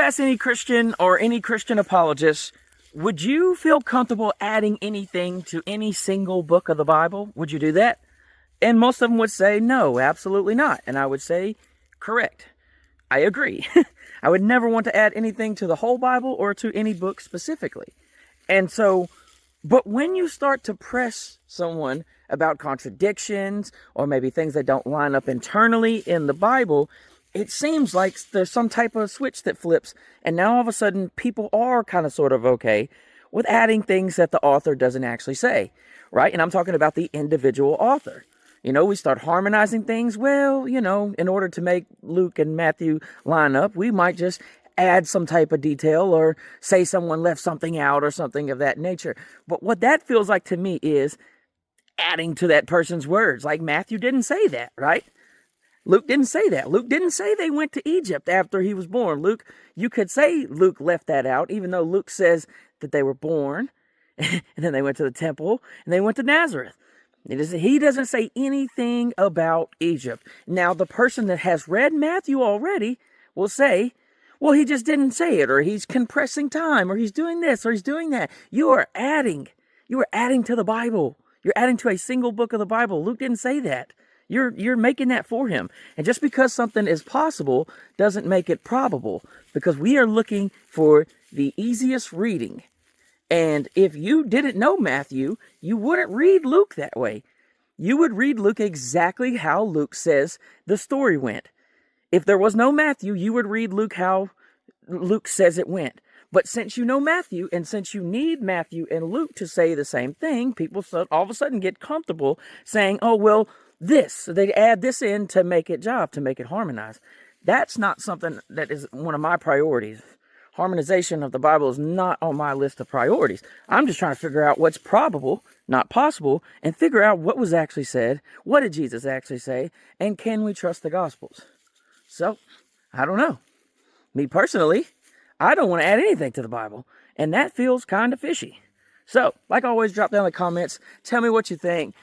ask any Christian or any Christian apologist, would you feel comfortable adding anything to any single book of the Bible? Would you do that? And most of them would say, no, absolutely not. And I would say, correct. I agree. I would never want to add anything to the whole Bible or to any book specifically. And so, but when you start to press someone about contradictions or maybe things that don't line up internally in the Bible, it seems like there's some type of switch that flips. And now all of a sudden, people are kind of sort of okay with adding things that the author doesn't actually say, right? And I'm talking about the individual author. We start harmonizing things. Well, in order to make Luke and Matthew line up, we might just add some type of detail or say someone left something out or something of that nature. But what that feels like to me is adding to that person's words. Like Matthew didn't say that, right? Luke didn't say that. Luke didn't say they went to Egypt after he was born. You could say Luke left that out, even though Luke says that they were born and then they went to the temple and they went to Nazareth. He doesn't say anything about Egypt. Now, the person that has read Matthew already will say, well, he just didn't say it, or he's compressing time, or he's doing this, or he's doing that. You are adding to the Bible. You're adding to a single book of the Bible. Luke didn't say that. You're making that for him. And just because something is possible doesn't make it probable, because we are looking for the easiest reading. And if you didn't know Matthew, you wouldn't read Luke that way. You would read Luke exactly how Luke says the story went. If there was no Matthew, you would read Luke how Luke says it went. But since you know Matthew, and since you need Matthew and Luke to say the same thing, people all of a sudden get comfortable saying, oh, well, they add this in to make it harmonize. That's not something that is one of my priorities. Harmonization of the Bible is not on my list of priorities. I'm just trying to figure out what's probable, not possible, and figure out what was actually said, what did Jesus actually say, and can we trust the Gospels? So, I don't know. Me personally, I don't want to add anything to the Bible, and that feels kind of fishy. So, like always, drop down in the comments. Tell me what you think.